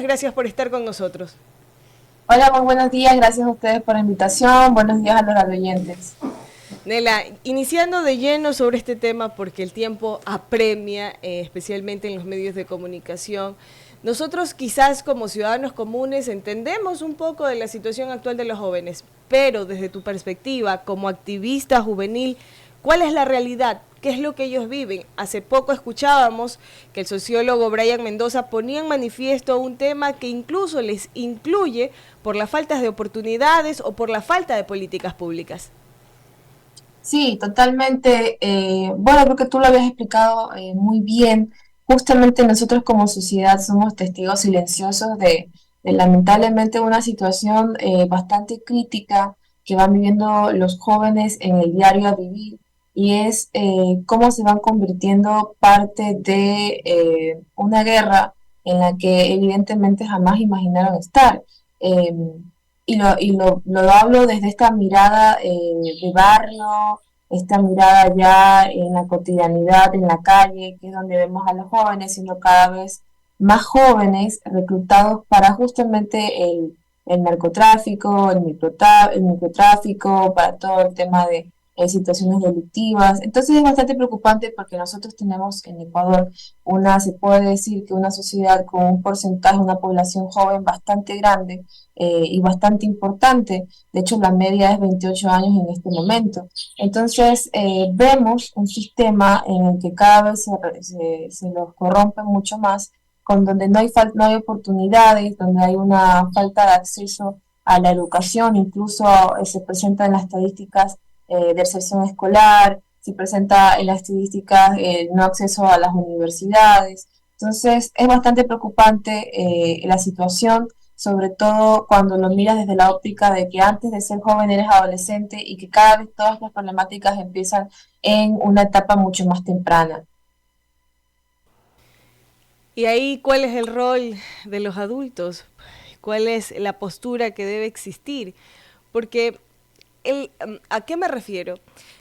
Gracias por estar con nosotros. Hola, muy buenos días. Gracias a ustedes por la invitación. Buenos días a los oyentes. Nela, iniciando de lleno sobre este tema porque el tiempo apremia, especialmente en los medios de comunicación. Nosotros quizás como ciudadanos comunes entendemos un poco de la situación actual de los jóvenes, pero desde tu perspectiva como activista juvenil, ¿cuál es la realidad? ¿Qué es lo que ellos viven? Hace poco escuchábamos que el sociólogo Brian Mendoza ponía en manifiesto un tema que incluso les incluye por la falta de oportunidades o por la falta de políticas públicas. Sí, totalmente. Bueno, creo que tú lo habías explicado muy bien. Justamente nosotros como sociedad somos testigos silenciosos de lamentablemente una situación bastante crítica que van viviendo los jóvenes en el diario a vivir y es cómo se van convirtiendo parte de una guerra en la que evidentemente jamás imaginaron estar. Eh, lo hablo desde esta mirada de barrio, esta mirada ya en la cotidianidad, en la calle, que es donde vemos a los jóvenes siendo cada vez más jóvenes reclutados para justamente el narcotráfico, el microtráfico, para todo el tema de situaciones delictivas. Entonces es bastante preocupante porque nosotros tenemos en Ecuador se puede decir que una sociedad con un porcentaje, una población joven bastante grande y bastante importante. De hecho, la media es 28 años en este momento. Entonces, vemos un sistema en el que cada vez se los corrompe mucho más, con donde no hay oportunidades, donde hay una falta de acceso a la educación, incluso se presenta en las estadísticas deserción escolar, se presenta en las estadísticas no acceso a las universidades. Entonces, es bastante preocupante la situación, sobre todo cuando lo miras desde la óptica de que antes de ser joven eres adolescente y que cada vez todas las problemáticas empiezan en una etapa mucho más temprana. Y ahí, ¿cuál es el rol de los adultos? ¿Cuál es la postura que debe existir? Porque, ¿a qué me refiero?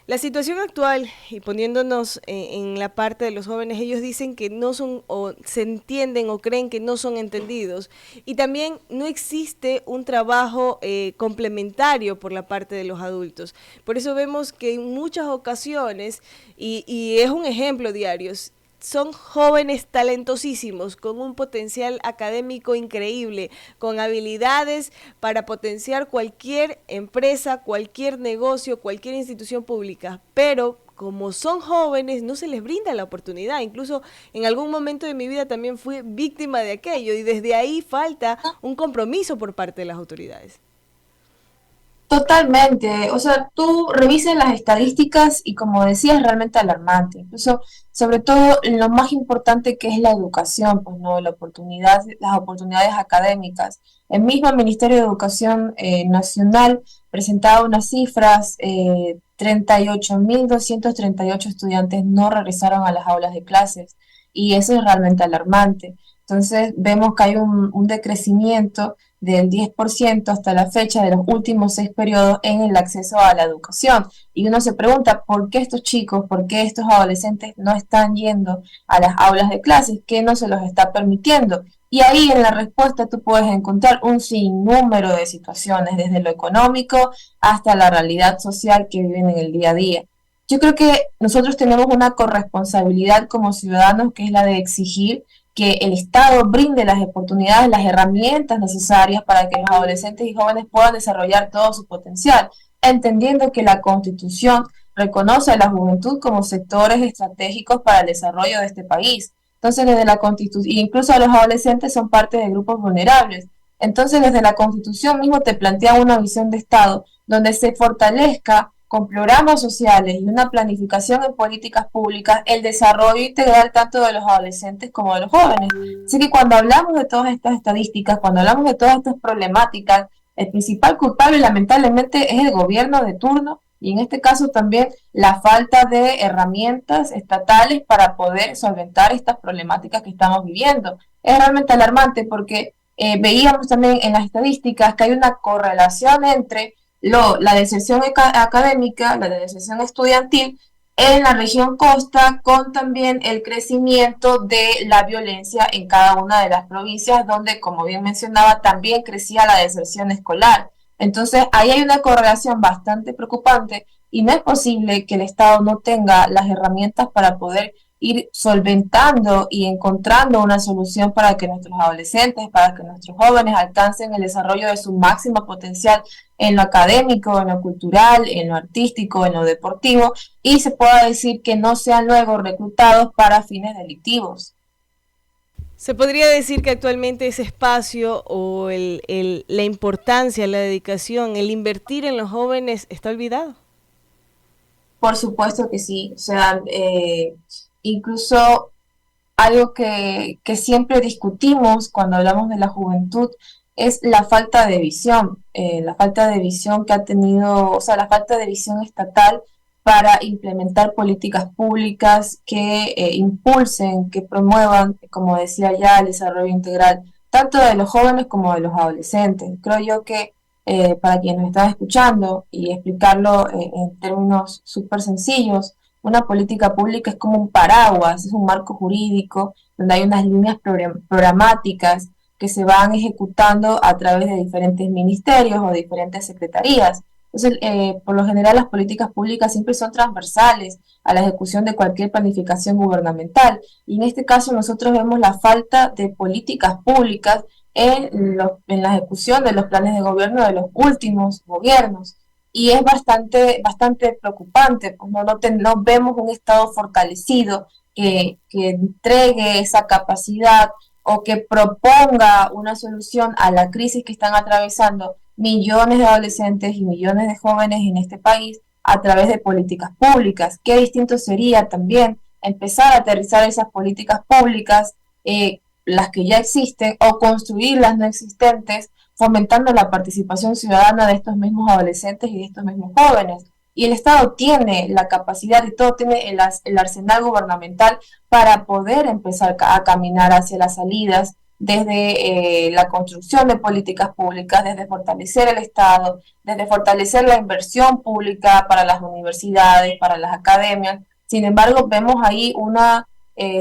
La situación actual, y poniéndonos en la parte de los jóvenes, ellos dicen que no son, o se entienden o creen que no son entendidos. Y también no existe un trabajo complementario por la parte de los adultos. Por eso vemos que en muchas ocasiones, y es un ejemplo diario, son jóvenes talentosísimos, con un potencial académico increíble, con habilidades para potenciar cualquier empresa, cualquier negocio, cualquier institución pública, pero como son jóvenes no se les brinda la oportunidad. Incluso en algún momento de mi vida también fui víctima de aquello y desde ahí falta un compromiso por parte de las autoridades. Totalmente, o sea, tú revisas las estadísticas y como decías, es realmente alarmante. Incluso, sobre todo, lo más importante que es la educación, pues no, las oportunidades académicas. El mismo Ministerio de Educación Nacional presentaba unas cifras, 38.238 estudiantes no regresaron a las aulas de clases y eso es realmente alarmante. Entonces, vemos que hay un decrecimiento del 10% hasta la fecha de los últimos 6 periodos en el acceso a la educación. Y uno se pregunta por qué estos chicos, por qué estos adolescentes no están yendo a las aulas de clases, qué no se los está permitiendo. Y ahí en la respuesta tú puedes encontrar un sinnúmero de situaciones, desde lo económico hasta la realidad social que viven en el día a día. Yo creo que nosotros tenemos una corresponsabilidad como ciudadanos que es la de exigir que el Estado brinde las oportunidades, las herramientas necesarias para que los adolescentes y jóvenes puedan desarrollar todo su potencial, entendiendo que la Constitución reconoce a la juventud como sectores estratégicos para el desarrollo de este país. Entonces, desde la Constitución, incluso los adolescentes son parte de grupos vulnerables. Entonces, desde la Constitución mismo te plantea una visión de Estado donde se fortalezca con programas sociales y una planificación en políticas públicas el desarrollo integral tanto de los adolescentes como de los jóvenes. Así que cuando hablamos de todas estas estadísticas, cuando hablamos de todas estas problemáticas, el principal culpable lamentablemente es el gobierno de turno y en este caso también la falta de herramientas estatales para poder solventar estas problemáticas que estamos viviendo. Es realmente alarmante porque veíamos también en las estadísticas que hay una correlación entre la deserción académica, la deserción estudiantil en la región costa, con también el crecimiento de la violencia en cada una de las provincias, donde, como bien mencionaba, también crecía la deserción escolar. Entonces, ahí hay una correlación bastante preocupante y no es posible que el Estado no tenga las herramientas para poder ir solventando y encontrando una solución para que nuestros adolescentes, para que nuestros jóvenes alcancen el desarrollo de su máximo potencial en lo académico, en lo cultural, en lo artístico, en lo deportivo, y se pueda decir que no sean luego reclutados para fines delictivos. Se podría decir que actualmente ese espacio o la importancia, la dedicación, el invertir en los jóvenes está olvidado. Por supuesto que sí, o sea, incluso algo que siempre discutimos cuando hablamos de la juventud es la falta de visión que ha tenido, o sea, la falta de visión estatal para implementar políticas públicas que impulsen, que promuevan, como decía ya, el desarrollo integral, tanto de los jóvenes como de los adolescentes. Creo yo que para quienes nos están escuchando y explicarlo en términos súper sencillos, una política pública es como un paraguas, es un marco jurídico donde hay unas líneas programáticas que se van ejecutando a través de diferentes ministerios o diferentes secretarías. Entonces, por lo general, las políticas públicas siempre son transversales a la ejecución de cualquier planificación gubernamental. Y en este caso, nosotros vemos la falta de políticas públicas en la ejecución de los planes de gobierno de los últimos gobiernos y es bastante preocupante, pues no vemos un Estado fortalecido que entregue esa capacidad o que proponga una solución a la crisis que están atravesando millones de adolescentes y millones de jóvenes en este país a través de políticas públicas. Qué distinto sería también empezar a aterrizar esas políticas públicas, las que ya existen, o construir las no existentes, fomentando la participación ciudadana de estos mismos adolescentes y de estos mismos jóvenes. Y el Estado tiene la capacidad y todo tiene el arsenal gubernamental para poder empezar a caminar hacia las salidas desde la construcción de políticas públicas, desde fortalecer el Estado, desde fortalecer la inversión pública para las universidades, para las academias. Sin embargo, vemos ahí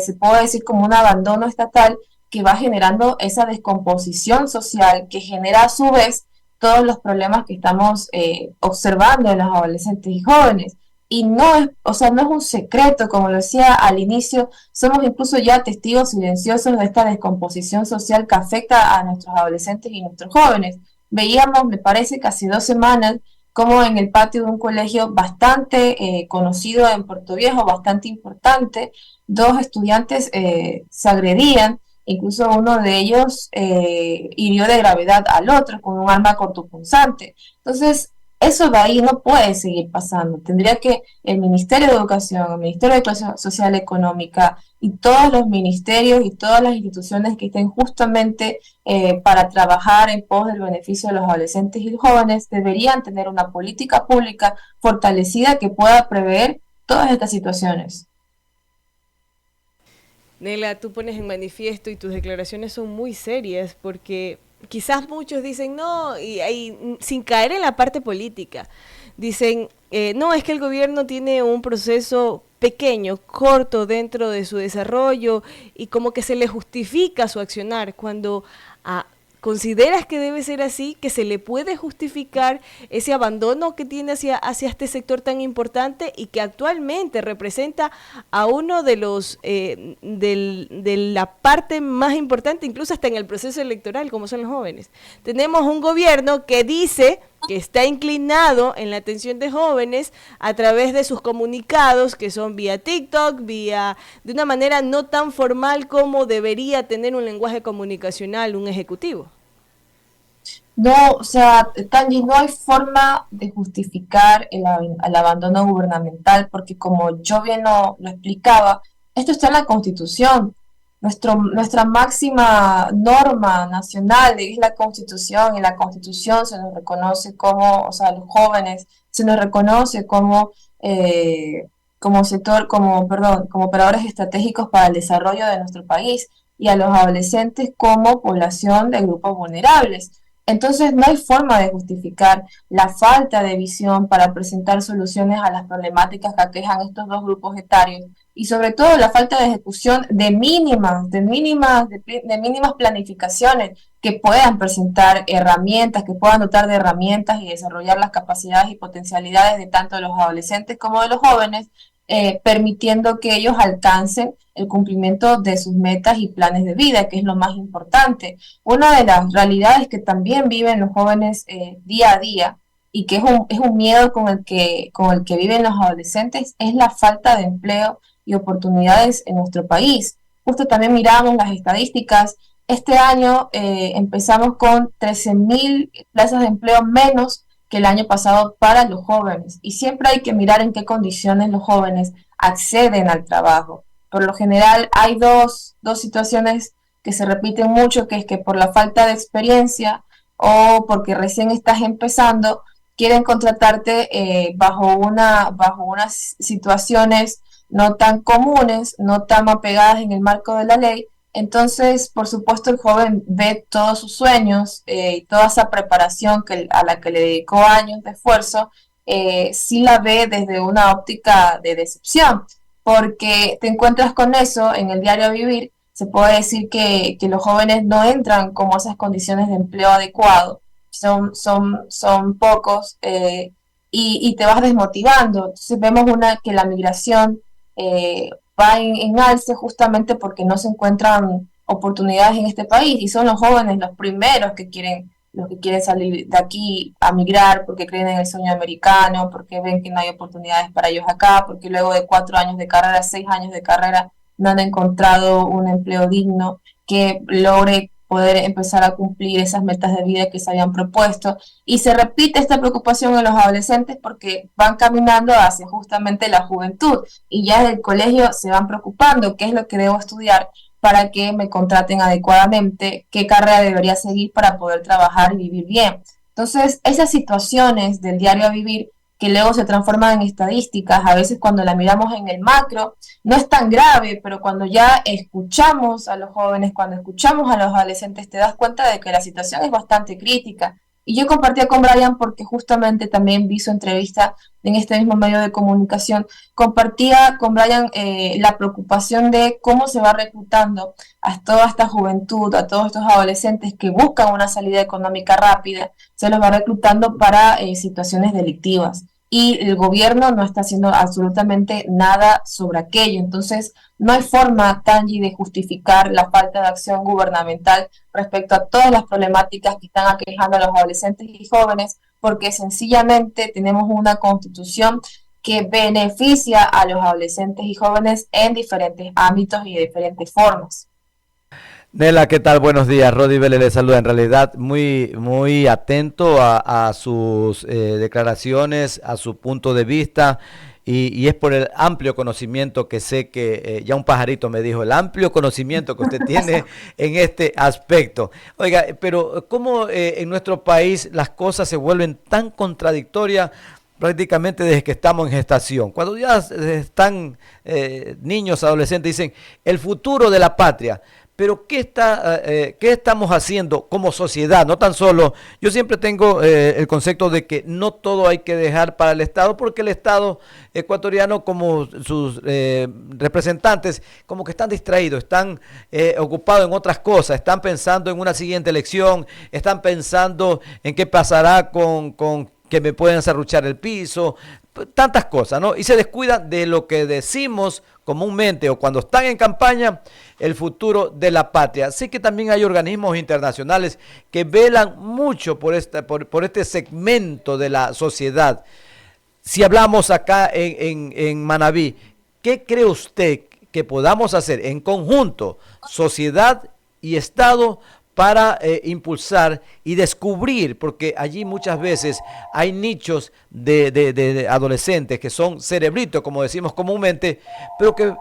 se puede decir como un abandono estatal que va generando esa descomposición social que genera a su vez todos los problemas que estamos observando en los adolescentes y jóvenes. Y no es, o sea, no es un secreto, como lo decía al inicio, somos incluso ya testigos silenciosos de esta descomposición social que afecta a nuestros adolescentes y nuestros jóvenes. Veíamos, me parece, casi 2 semanas, como en el patio de un colegio bastante conocido en Puerto Viejo, bastante importante, dos estudiantes se agredían. Incluso uno de ellos hirió de gravedad al otro con un arma cortopunzante. Entonces, eso de ahí no puede seguir pasando. Tendría que el Ministerio de Educación, el Ministerio de Educación Social y Económica y todos los ministerios y todas las instituciones que estén justamente para trabajar en pos del beneficio de los adolescentes y jóvenes deberían tener una política pública fortalecida que pueda prever todas estas situaciones. Nela, tú pones en manifiesto y tus declaraciones son muy serias porque quizás muchos dicen no, sin caer en la parte política, dicen no, es que el gobierno tiene un proceso pequeño, corto dentro de su desarrollo y como que se le justifica su accionar cuando a ¿consideras que debe ser así, que se le puede justificar ese abandono que tiene hacia este sector tan importante y que actualmente representa a uno de los de la parte más importante, incluso hasta en el proceso electoral, como son los jóvenes? Tenemos un gobierno que dice que está inclinado en la atención de jóvenes a través de sus comunicados, que son vía TikTok, de una manera no tan formal como debería tener un lenguaje comunicacional un ejecutivo. No, o sea, Tangi, no hay forma de justificar el abandono gubernamental porque como yo bien lo explicaba, esto está en la Constitución. Nuestra máxima norma nacional es la Constitución y la Constitución se nos reconoce como, o sea, los jóvenes se nos reconoce como sector, perdón, como operadores estratégicos para el desarrollo de nuestro país y a los adolescentes como población de grupos vulnerables. Entonces no hay forma de justificar la falta de visión para presentar soluciones a las problemáticas que aquejan estos dos grupos etarios y sobre todo la falta de ejecución de mínimas planificaciones que puedan presentar herramientas, que puedan dotar de herramientas y desarrollar las capacidades y potencialidades de tanto de los adolescentes como de los jóvenes, permitiendo que ellos alcancen el cumplimiento de sus metas y planes de vida, que es lo más importante. Una de las realidades que también viven los jóvenes día a día y que es un miedo con el que viven los adolescentes es la falta de empleo y oportunidades en nuestro país. Justo también miramos las estadísticas. Este año empezamos con 13.000 plazas de empleo menos que el año pasado para los jóvenes. Y siempre hay que mirar en qué condiciones los jóvenes acceden al trabajo. Por lo general hay dos situaciones que se repiten mucho, que es que por la falta de experiencia o porque recién estás empezando, quieren contratarte bajo unas situaciones no tan comunes, no tan apegadas en el marco de la ley. Entonces, por supuesto, el joven ve todos sus sueños y toda esa preparación a la que le dedicó años de esfuerzo, sí la ve desde una óptica de decepción, porque te encuentras con eso en el diario vivir. Se puede decir que los jóvenes no entran como esas condiciones de empleo adecuado, son pocos y te vas desmotivando. Entonces vemos que la migración va en alce justamente porque no se encuentran oportunidades en este país y son los jóvenes los primeros los que quieren salir de aquí a migrar porque creen en el sueño americano, porque ven que no hay oportunidades para ellos acá, porque luego de 4 años de carrera, 6 años de carrera, no han encontrado un empleo digno que logre poder empezar a cumplir esas metas de vida que se habían propuesto. Y se repite esta preocupación en los adolescentes porque van caminando hacia justamente la juventud y ya desde el colegio se van preocupando qué es lo que debo estudiar para que me contraten adecuadamente, qué carrera debería seguir para poder trabajar y vivir bien. Entonces, esas situaciones del diario a vivir que luego se transforman en estadísticas, a veces cuando la miramos en el macro, no es tan grave, pero cuando ya escuchamos a los jóvenes, cuando escuchamos a los adolescentes, te das cuenta de que la situación es bastante crítica. Y yo compartía con Brian porque justamente también vi su entrevista en este mismo medio de comunicación. Compartía con Brian la preocupación de cómo se va reclutando a toda esta juventud, a todos estos adolescentes que buscan una salida económica rápida, se los va reclutando para situaciones delictivas. Y el gobierno no está haciendo absolutamente nada sobre aquello. Entonces, no hay forma, Tangi, de justificar la falta de acción gubernamental respecto a todas las problemáticas que están aquejando a los adolescentes y jóvenes, porque sencillamente tenemos una constitución que beneficia a los adolescentes y jóvenes en diferentes ámbitos y de diferentes formas. Nela, ¿qué tal? Buenos días. Rodi Vélez le saluda. En realidad, muy atento a sus declaraciones, a su punto de vista, y es por el amplio conocimiento que sé que, ya un pajarito me dijo, el amplio conocimiento que usted tiene en este aspecto. Oiga, pero ¿cómo en nuestro país las cosas se vuelven tan contradictorias prácticamente desde que estamos en gestación? Cuando ya están niños, adolescentes, dicen el futuro de la patria. Pero ¿qué estamos haciendo como sociedad? No tan solo, yo siempre tengo el concepto de que no todo hay que dejar para el Estado, porque el Estado ecuatoriano, como sus representantes, como que están distraídos, están ocupados en otras cosas, están pensando en una siguiente elección, están pensando en qué pasará con que me pueden serruchar el piso, tantas cosas, ¿no? Y se descuidan de lo que decimos comúnmente o cuando están en campaña, el futuro de la patria. Así que también hay organismos internacionales que velan mucho por este segmento de la sociedad. Si hablamos acá en Manabí, ¿qué cree usted que podamos hacer en conjunto, sociedad y Estado, para impulsar y descubrir? Porque allí muchas veces hay nichos de adolescentes que son cerebritos, como decimos comúnmente, pero que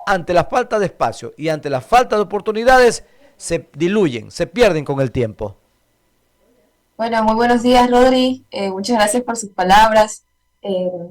ante la falta de espacio y ante la falta de oportunidades se diluyen, se pierden con el tiempo. Bueno, muy buenos días, Rodri. Muchas gracias por sus palabras.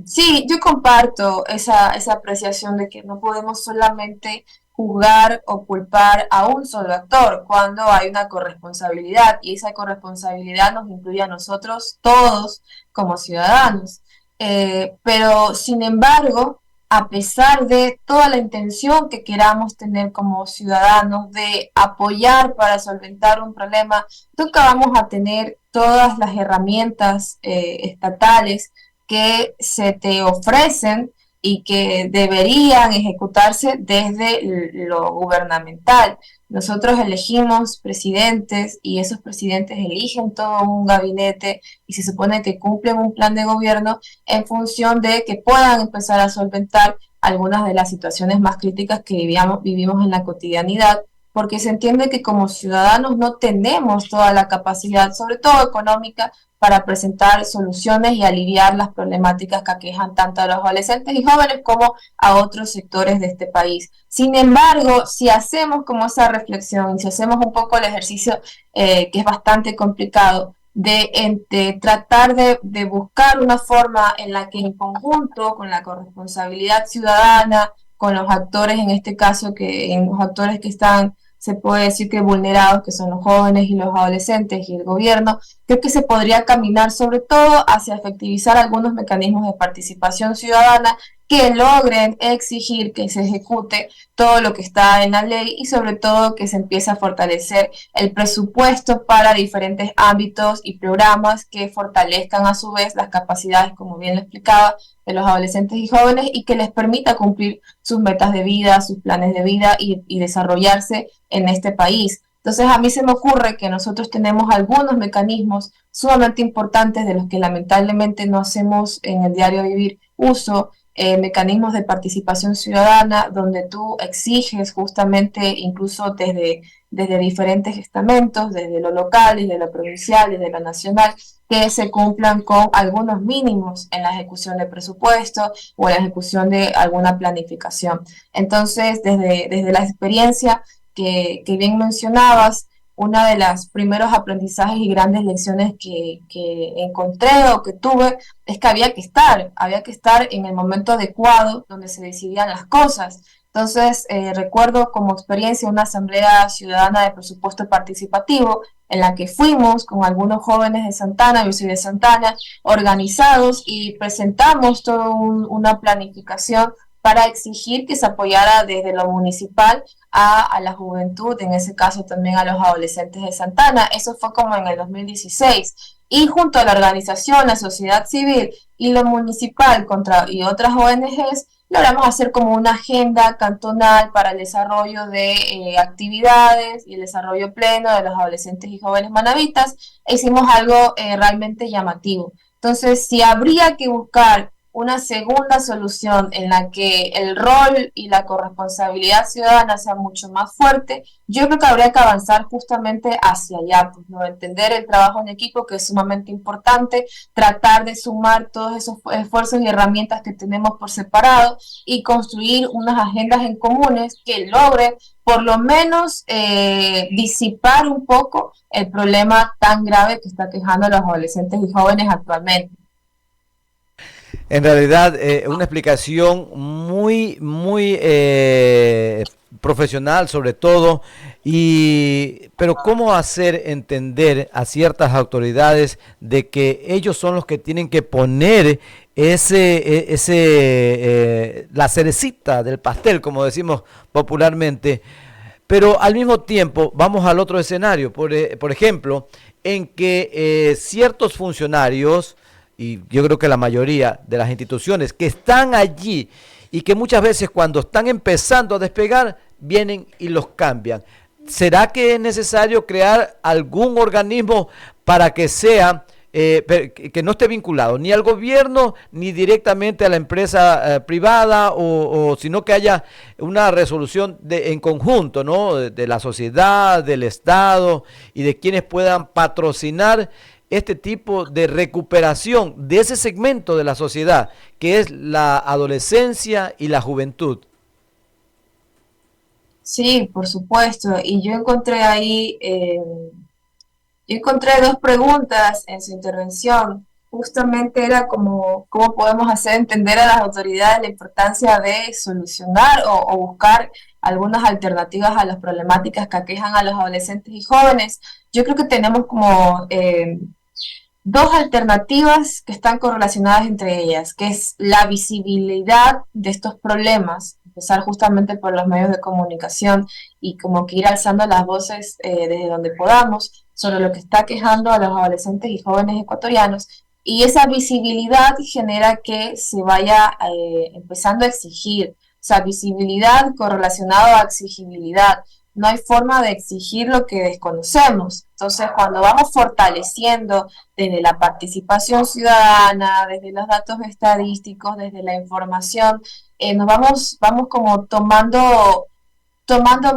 Sí, yo comparto esa apreciación de que no podemos solamente juzgar o culpar a un solo actor cuando hay una corresponsabilidad, y esa corresponsabilidad nos incluye a nosotros todos como ciudadanos. Pero sin embargo, a pesar de toda la intención que queramos tener como ciudadanos de apoyar para solventar un problema, nunca vamos a tener todas las herramientas estatales que se te ofrecen y que deberían ejecutarse desde lo gubernamental. Nosotros elegimos presidentes y esos presidentes eligen todo un gabinete y se supone que cumplen un plan de gobierno en función de que puedan empezar a solventar algunas de las situaciones más críticas que vivimos en la cotidianidad, porque se entiende que como ciudadanos no tenemos toda la capacidad, sobre todo económica, para presentar soluciones y aliviar las problemáticas que aquejan tanto a los adolescentes y jóvenes como a otros sectores de este país. Sin embargo, si hacemos como esa reflexión, si hacemos un poco el ejercicio que es bastante complicado, de tratar de buscar una forma en la que en conjunto con la corresponsabilidad ciudadana, con los actores en este caso, en los actores que están, se puede decir que vulnerados, que son los jóvenes y los adolescentes y el gobierno, creo que se podría caminar sobre todo hacia efectivizar algunos mecanismos de participación ciudadana que logren exigir que se ejecute todo lo que está en la ley y sobre todo que se empiece a fortalecer el presupuesto para diferentes ámbitos y programas que fortalezcan a su vez las capacidades, como bien lo explicaba, de los adolescentes y jóvenes y que les permita cumplir sus metas de vida, sus planes de vida y desarrollarse en este país. Entonces a mí se me ocurre que nosotros tenemos algunos mecanismos sumamente importantes de los que lamentablemente no hacemos en el diario vivir uso, mecanismos de participación ciudadana donde tú exiges justamente incluso desde diferentes estamentos, desde lo local, desde lo provincial, desde lo nacional, que se cumplan con algunos mínimos en la ejecución de presupuesto o en la ejecución de alguna planificación. Entonces, desde la experiencia que bien mencionabas, una de los primeros aprendizajes y grandes lecciones que encontré o que tuve es que había que estar en el momento adecuado donde se decidían las cosas. Entonces, recuerdo como experiencia una asamblea ciudadana de presupuesto participativo en la que fuimos con algunos jóvenes de Santana, yo soy de Santana, organizados y presentamos toda una planificación para exigir que se apoyara desde lo municipal a la juventud, en ese caso también a los adolescentes de Santana. Eso fue como en el 2016. Y junto a la organización, la sociedad civil y lo municipal y otras ONGs, logramos hacer como una agenda cantonal para el desarrollo de actividades y el desarrollo pleno de los adolescentes y jóvenes manavitas. E hicimos algo realmente llamativo. Entonces, si habría que buscar una segunda solución en la que el rol y la corresponsabilidad ciudadana sea mucho más fuerte, yo creo que habría que avanzar justamente hacia allá, pues, ¿no? Entender el trabajo en equipo, que es sumamente importante, tratar de sumar todos esos esfuerzos y herramientas que tenemos por separado y construir unas agendas en comunes que logren por lo menos disipar un poco el problema tan grave que está quejando a los adolescentes y jóvenes actualmente. En realidad, una explicación muy profesional sobre todo, pero ¿cómo hacer entender a ciertas autoridades de que ellos son los que tienen que poner la cerecita del pastel, como decimos popularmente? Pero al mismo tiempo, vamos al otro escenario, por ejemplo, en que ciertos funcionarios, y yo creo que la mayoría de las instituciones que están allí y que muchas veces cuando están empezando a despegar, vienen y los cambian. ¿Será que es necesario crear algún organismo para que sea, que no esté vinculado ni al gobierno ni directamente a la empresa privada, sino que haya una resolución en conjunto, ¿no? De la sociedad, del Estado y de quienes puedan patrocinar este tipo de recuperación de ese segmento de la sociedad que es la adolescencia y la juventud? Sí, por supuesto. Y yo encontré dos preguntas en su intervención. justamente era como cómo podemos hacer entender a las autoridades la importancia de solucionar o buscar algunas alternativas a las problemáticas que aquejan a los adolescentes y jóvenes. Yo creo que tenemos como dos alternativas que están correlacionadas entre ellas, que es la visibilidad de estos problemas, empezar justamente por los medios de comunicación y como que ir alzando las voces desde donde podamos sobre lo que está quejando a los adolescentes y jóvenes ecuatorianos. Y esa visibilidad genera que se vaya empezando a exigir, o sea, visibilidad correlacionado a exigibilidad. No hay forma de exigir lo que desconocemos. Entonces, cuando vamos fortaleciendo desde la participación ciudadana, desde los datos estadísticos, desde la información, nos vamos como tomando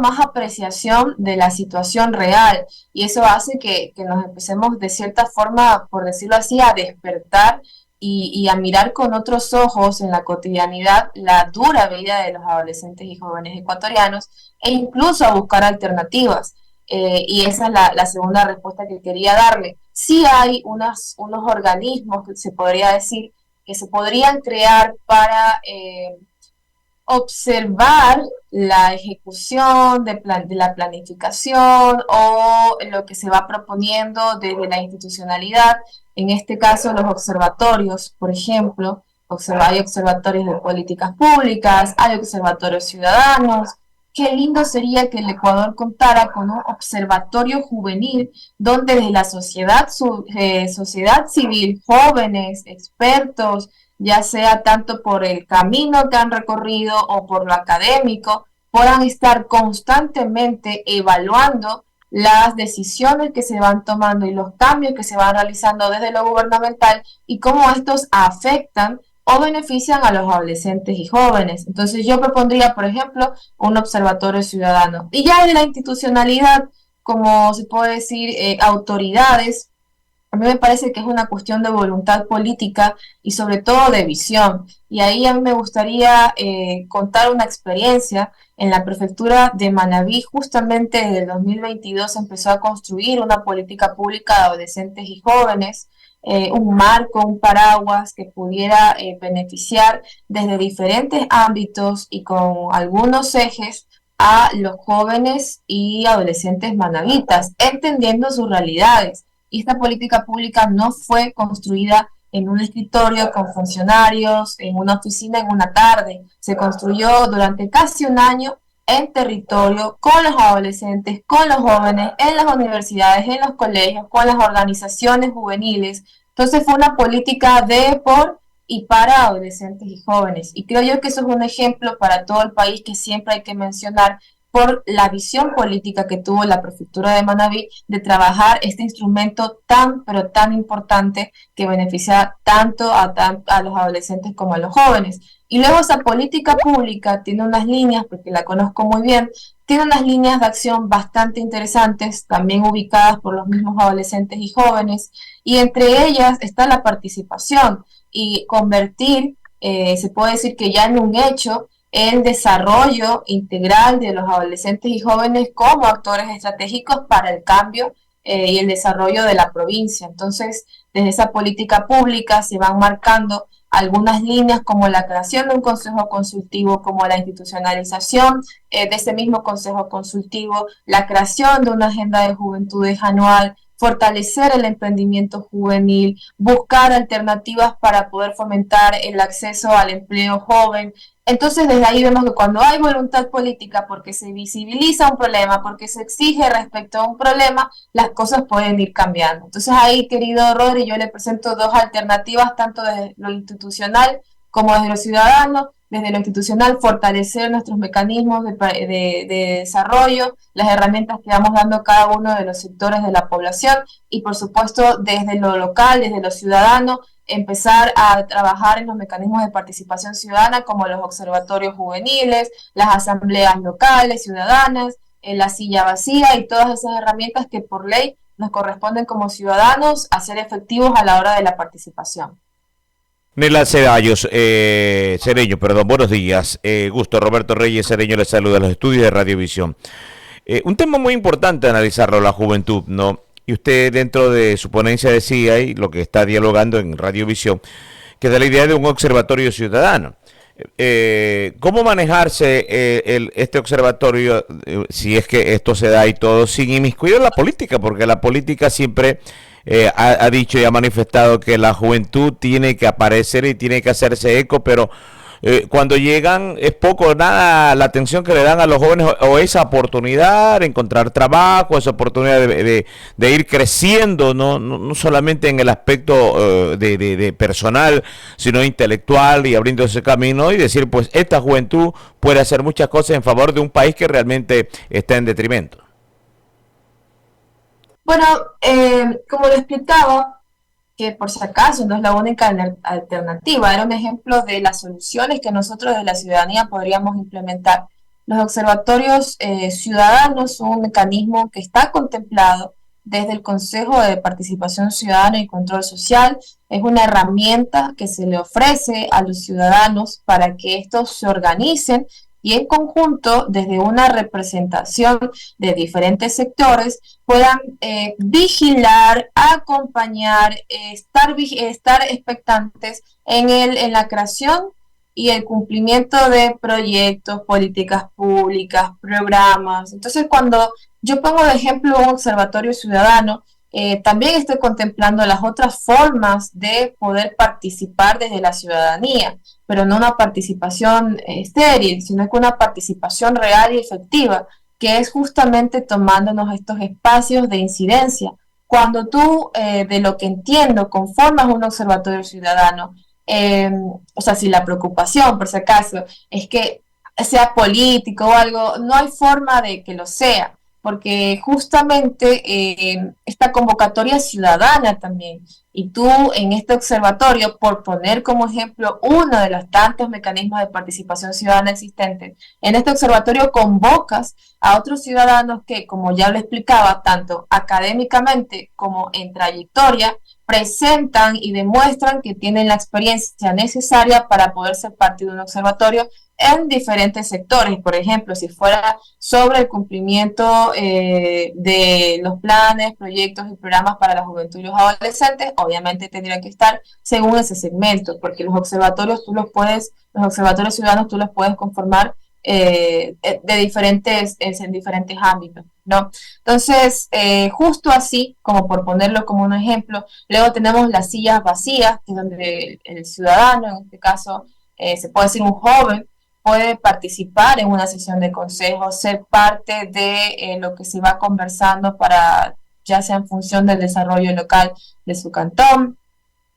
más apreciación de la situación real y eso hace que nos empecemos de cierta forma, por decirlo así, a despertar y a mirar con otros ojos en la cotidianidad la dura vida de los adolescentes y jóvenes ecuatorianos e incluso a buscar alternativas. Y esa es la segunda respuesta que quería darle. Sí hay unos organismos que se podría decir que se podrían crear para observar la ejecución de la planificación o lo que se va proponiendo desde la institucionalidad, en este caso los observatorios, por ejemplo, hay observatorios de políticas públicas, hay observatorios ciudadanos. Qué lindo sería que el Ecuador contara con un observatorio juvenil donde desde la sociedad civil, jóvenes, expertos, ya sea tanto por el camino que han recorrido o por lo académico, puedan estar constantemente evaluando las decisiones que se van tomando y los cambios que se van realizando desde lo gubernamental y cómo estos afectan o benefician a los adolescentes y jóvenes. Entonces yo propondría, por ejemplo, un observatorio ciudadano. Y ya de la institucionalidad, como se puede decir, autoridades, a mí me parece que es una cuestión de voluntad política y sobre todo de visión. Y ahí a mí me gustaría contar una experiencia. En la prefectura de Manabí, justamente desde el 2022 se empezó a construir una política pública de adolescentes y jóvenes, un marco, un paraguas que pudiera beneficiar desde diferentes ámbitos y con algunos ejes a los jóvenes y adolescentes manabitas, entendiendo sus realidades. Y esta política pública no fue construida en un escritorio con funcionarios, en una oficina en una tarde. Se construyó durante casi un año en territorio, con los adolescentes, con los jóvenes, en las universidades, en los colegios, con las organizaciones juveniles. Entonces fue una política de, por y para adolescentes y jóvenes. Y creo yo que eso es un ejemplo para todo el país que siempre hay que mencionar por la visión política que tuvo la prefectura de Manabí de trabajar este instrumento tan, pero tan importante que beneficia tanto a los adolescentes como a los jóvenes. Y luego esa política pública tiene unas líneas, porque la conozco muy bien, tiene unas líneas de acción bastante interesantes, también ubicadas por los mismos adolescentes y jóvenes, y entre ellas está la participación y convertir, se puede decir que ya en un hecho, el desarrollo integral de los adolescentes y jóvenes como actores estratégicos para el cambio y el desarrollo de la provincia. Entonces, desde esa política pública se van marcando algunas líneas como la creación de un consejo consultivo, como la institucionalización de ese mismo consejo consultivo, la creación de una agenda de juventudes anual, fortalecer el emprendimiento juvenil, buscar alternativas para poder fomentar el acceso al empleo joven. Entonces desde ahí vemos que cuando hay voluntad política, porque se visibiliza un problema, porque se exige respecto a un problema, las cosas pueden ir cambiando. Entonces ahí, querido Rodri, yo le presento dos alternativas, tanto desde lo institucional como desde lo ciudadano. Desde lo institucional, fortalecer nuestros mecanismos de desarrollo, las herramientas que vamos dando a cada uno de los sectores de la población y, por supuesto, desde lo local, desde lo ciudadano, empezar a trabajar en los mecanismos de participación ciudadana como los observatorios juveniles, las asambleas locales, ciudadanas, la silla vacía y todas esas herramientas que por ley nos corresponden como ciudadanos a ser efectivos a la hora de la participación. Nela Cereño, buenos días. Gusto, Roberto Reyes Cereño les saluda a los estudios de Radiovisión. Un tema muy importante analizarlo, la juventud, ¿no? y usted dentro de su ponencia decía, y lo que está dialogando en Radiovisión, que da la idea de un observatorio ciudadano. ¿Cómo manejarse este observatorio, si es que esto se da y todo, sin inmiscuir en la política? Porque la política siempre ha dicho y ha manifestado que la juventud tiene que aparecer y tiene que hacerse eco, pero cuando llegan es poco o nada la atención que le dan a los jóvenes o esa oportunidad de encontrar trabajo, esa oportunidad de ir creciendo, no solamente en el aspecto de personal, sino intelectual, y abriendo ese camino y decir, pues esta juventud puede hacer muchas cosas en favor de un país que realmente está en detrimento. Bueno, como lo explicaba, que por si acaso no es la única alternativa, era un ejemplo de las soluciones que nosotros de la ciudadanía podríamos implementar. Los observatorios ciudadanos son un mecanismo que está contemplado desde el Consejo de Participación Ciudadana y Control Social. Es una herramienta que se le ofrece a los ciudadanos para que estos se organicen y en conjunto, desde una representación de diferentes sectores, puedan vigilar, acompañar, estar expectantes en la creación y el cumplimiento de proyectos, políticas públicas, programas. Entonces, cuando yo pongo de ejemplo un observatorio ciudadano, también estoy contemplando las otras formas de poder participar desde la ciudadanía, pero no una participación estéril, sino que una participación real y efectiva, que es justamente tomándonos estos espacios de incidencia. Cuando tú, de lo que entiendo, conformas un observatorio ciudadano, o sea, si la preocupación, por si acaso, es que sea político o algo, no hay forma de que lo sea, porque justamente esta convocatoria ciudadana también, y tú en este observatorio, por poner como ejemplo uno de los tantos mecanismos de participación ciudadana existentes, en este observatorio convocas a otros ciudadanos que, como ya lo explicaba, tanto académicamente como en trayectoria, presentan y demuestran que tienen la experiencia necesaria para poder ser parte de un observatorio en diferentes sectores. Por ejemplo, si fuera sobre el cumplimiento de los planes, proyectos y programas para la juventud y los adolescentes, obviamente tendrían que estar según ese segmento, porque los observatorios ciudadanos tú los puedes conformar en diferentes ámbitos, ¿no? Entonces, justo así, como por ponerlo como un ejemplo, luego tenemos las sillas vacías, que es donde el ciudadano, en este caso, se puede decir un joven, puede participar en una sesión de consejo, ser parte de lo que se va conversando para, ya sea en función del desarrollo local de su cantón.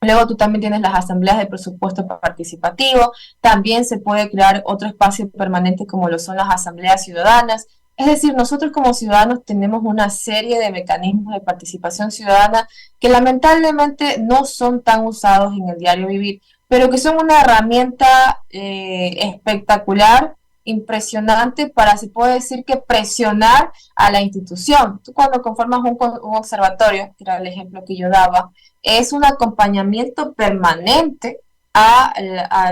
Luego tú también tienes las asambleas de presupuesto participativo, también se puede crear otro espacio permanente como lo son las asambleas ciudadanas. Es decir, nosotros como ciudadanos tenemos una serie de mecanismos de participación ciudadana que lamentablemente no son tan usados en el diario vivir, pero que son una herramienta espectacular, impresionante para, se puede decir, que presionar a la institución. Tú cuando conformas un observatorio, que era el ejemplo que yo daba, es un acompañamiento permanente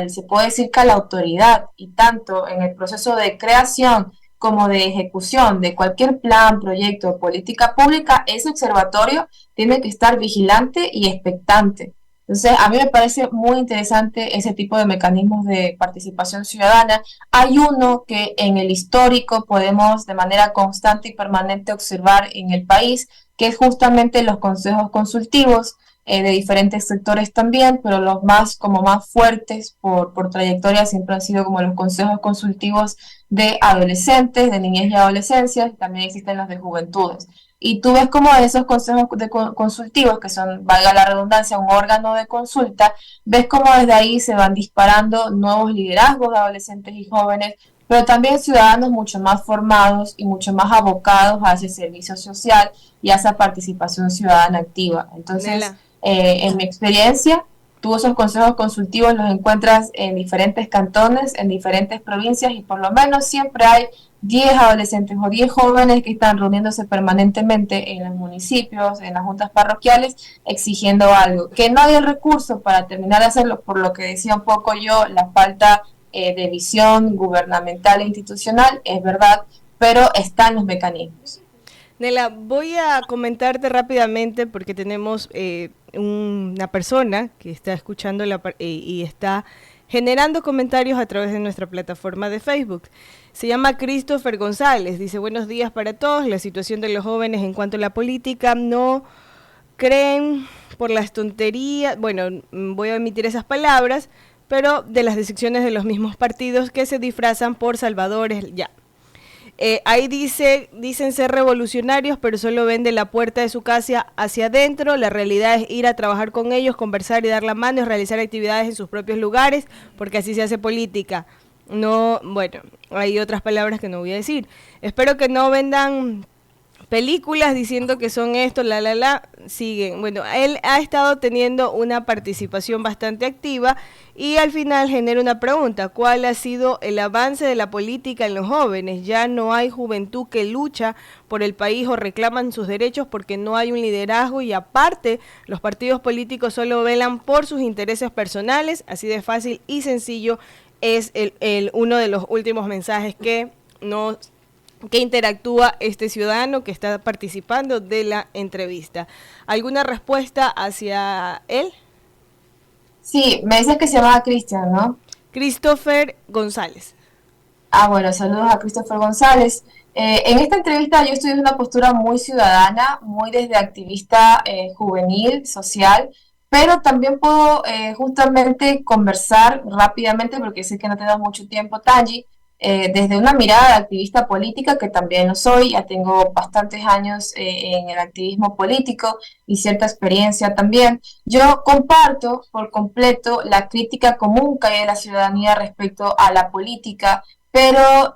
se puede decir que a la autoridad, y tanto en el proceso de creación como de ejecución de cualquier plan, proyecto o política pública, ese observatorio tiene que estar vigilante y expectante. Entonces, a mí me parece muy interesante ese tipo de mecanismos de participación ciudadana. Hay uno que en el histórico podemos de manera constante y permanente observar en el país, que es justamente los consejos consultivos de diferentes sectores también, pero los más fuertes por trayectoria siempre han sido como los consejos consultivos de adolescentes, de niñez y adolescencia, y también existen los de juventudes. Y tú ves como esos consejos consultivos, que son, valga la redundancia, un órgano de consulta, ves cómo desde ahí se van disparando nuevos liderazgos de adolescentes y jóvenes, pero también ciudadanos mucho más formados y mucho más abocados a ese servicio social y a esa participación ciudadana activa. Entonces, en mi experiencia, tú esos consejos consultivos los encuentras en diferentes cantones, en diferentes provincias, y por lo menos siempre hay 10 adolescentes o 10 jóvenes que están reuniéndose permanentemente en los municipios, en las juntas parroquiales, exigiendo algo. Que no hay el recurso para terminar de hacerlo, por lo que decía un poco yo, la falta de visión gubernamental e institucional, es verdad, pero están los mecanismos. Nela, voy a comentarte rápidamente porque tenemos una persona que está escuchando y está generando comentarios a través de nuestra plataforma de Facebook. Se llama Christopher González. Dice, buenos días para todos. La situación de los jóvenes en cuanto a la política no creen por las tonterías, bueno, voy a emitir esas palabras, pero de las decisiones de los mismos partidos que se disfrazan por salvadores, ya. Ahí dicen ser revolucionarios, pero solo ven de la puerta de su casa hacia adentro. La realidad es ir a trabajar con ellos, conversar y dar la mano y realizar actividades en sus propios lugares, porque así se hace política. No, bueno, hay otras palabras que no voy a decir. Espero que no vendan películas diciendo que son esto, siguen. Bueno, él ha estado teniendo una participación bastante activa y al final genera una pregunta: ¿cuál ha sido el avance de la política en los jóvenes? Ya no hay juventud que lucha por el país o reclaman sus derechos porque no hay un liderazgo, y aparte los partidos políticos solo velan por sus intereses personales. Así de fácil y sencillo es uno de los últimos mensajes que interactúa este ciudadano que está participando de la entrevista. ¿Alguna respuesta hacia él? Sí, me dices que se llamaba Cristian, ¿no? Christopher González. Bueno, saludos a Christopher González. En esta entrevista yo estoy en una postura muy ciudadana, muy desde activista juvenil, social, pero también puedo justamente conversar rápidamente, porque sé que no tenemos mucho tiempo, Tangi, desde una mirada de activista política, que también lo soy. Ya tengo bastantes años en el activismo político y cierta experiencia también. Yo comparto por completo la crítica común que hay de la ciudadanía respecto a la política, pero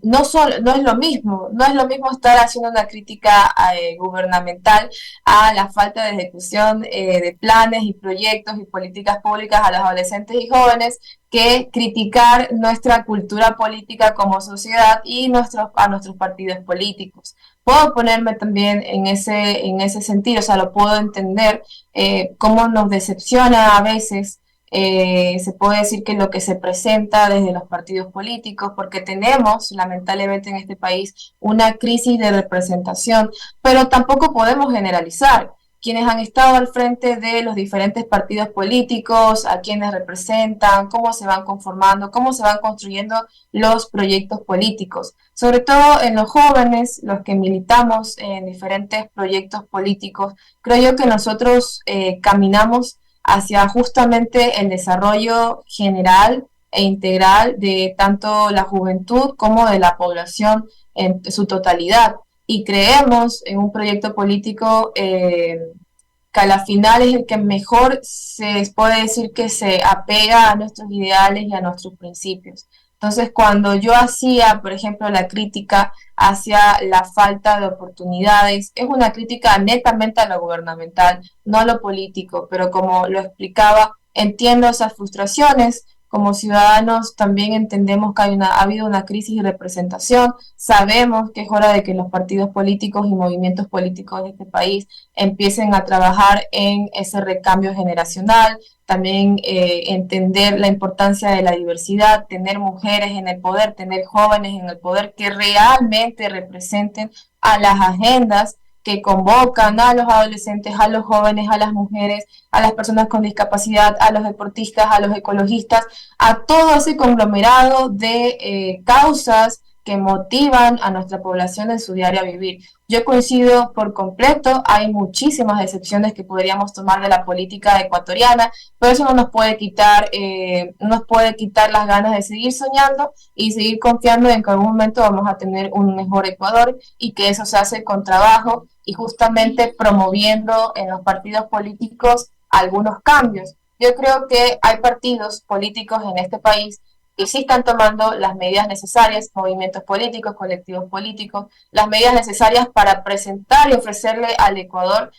no es lo mismo, no es lo mismo estar haciendo una crítica gubernamental a la falta de ejecución de planes y proyectos y políticas públicas a los adolescentes y jóvenes, que criticar nuestra cultura política como sociedad y a nuestros partidos políticos. Puedo ponerme también en ese sentido, o sea, lo puedo entender, cómo nos decepciona a veces. Se puede decir que lo que se presenta desde los partidos políticos, porque tenemos lamentablemente en este país una crisis de representación, pero tampoco podemos generalizar. Quienes han estado al frente de los diferentes partidos políticos, a quienes representan, cómo se van conformando, cómo se van construyendo los proyectos políticos. Sobre todo en los jóvenes, los que militamos en diferentes proyectos políticos, creo yo que nosotros caminamos hacia justamente el desarrollo general e integral de tanto la juventud como de la población en su totalidad. Y creemos en un proyecto político que a la final es el que mejor se puede decir que se apega a nuestros ideales y a nuestros principios. Entonces, cuando yo hacía, por ejemplo, la crítica hacia la falta de oportunidades, es una crítica netamente a lo gubernamental, no a lo político, pero como lo explicaba, entiendo esas frustraciones. Como ciudadanos también entendemos que ha habido una crisis de representación. Sabemos que es hora de que los partidos políticos y movimientos políticos de este país empiecen a trabajar en ese recambio generacional. También entender la importancia de la diversidad, tener mujeres en el poder, tener jóvenes en el poder que realmente representen a las agendas que convocan a los adolescentes, a los jóvenes, a las mujeres, a las personas con discapacidad, a los deportistas, a los ecologistas, a todo ese conglomerado de causas que motivan a nuestra población en su diario vivir. Yo coincido por completo, hay muchísimas excepciones que podríamos tomar de la política ecuatoriana, pero eso no nos puede quitar, las ganas de seguir soñando y seguir confiando en que en algún momento vamos a tener un mejor Ecuador, y que eso se hace con trabajo y justamente promoviendo en los partidos políticos algunos cambios. Yo creo que hay partidos políticos en este país que sí están tomando las medidas necesarias, movimientos políticos, colectivos políticos, las medidas necesarias para presentar y ofrecerle al Ecuador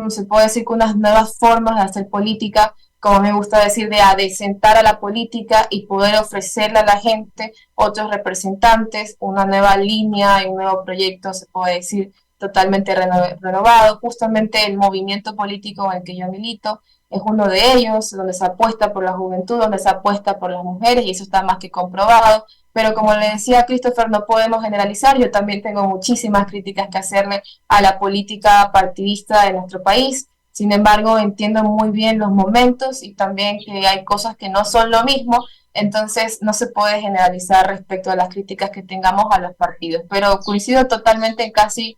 se puede decir que unas nuevas formas de hacer política, como me gusta decir, de adecentar a la política y poder ofrecerle a la gente otros representantes, una nueva línea y un nuevo proyecto, se puede decir, totalmente renovado. Justamente el movimiento político en el que yo milito es uno de ellos, donde se apuesta por la juventud, donde se apuesta por las mujeres, y eso está más que comprobado. pero como le decía Christopher, no podemos generalizar. Yo también tengo muchísimas críticas que hacerle a la política partidista de nuestro país. Sin embargo, entiendo muy bien los momentos y también que hay cosas que no son lo mismo, entonces no se puede generalizar respecto a las críticas que tengamos a los partidos. Pero coincido totalmente en casi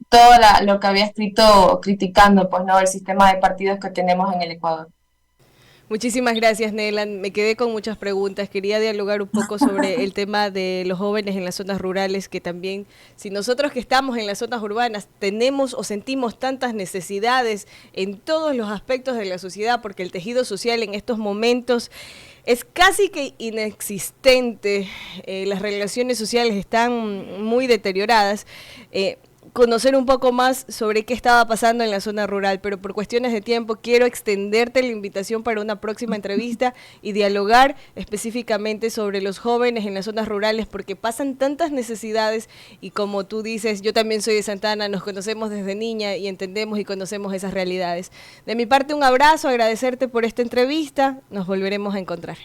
todo lo que había escrito criticando, pues, ¿no?, el sistema de partidos que tenemos en el Ecuador. Muchísimas gracias, Nelan. Me quedé con muchas preguntas. Quería dialogar un poco sobre el tema de los jóvenes en las zonas rurales, que también, si nosotros que estamos en las zonas urbanas tenemos o sentimos tantas necesidades en todos los aspectos de la sociedad, porque el tejido social en estos momentos es casi que inexistente, las relaciones sociales están muy deterioradas. Conocer un poco más sobre qué estaba pasando en la zona rural, pero por cuestiones de tiempo quiero extenderte la invitación para una próxima entrevista y dialogar específicamente sobre los jóvenes en las zonas rurales, porque pasan tantas necesidades y como tú dices, yo también soy de Santa Ana, nos conocemos desde niña y entendemos y conocemos esas realidades. De mi parte, un abrazo, agradecerte por esta entrevista, nos volveremos a encontrar.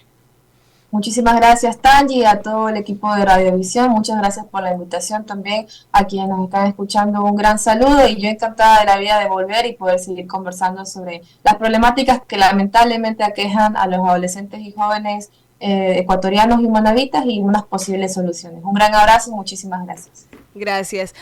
Muchísimas gracias, Tangi, a todo el equipo de Radiovisión. Muchas gracias por la invitación también a quienes nos están escuchando. Un gran saludo y yo encantada de la vida de volver y poder seguir conversando sobre las problemáticas que lamentablemente aquejan a los adolescentes y jóvenes ecuatorianos y manavitas y unas posibles soluciones. Un gran abrazo y muchísimas gracias. Gracias.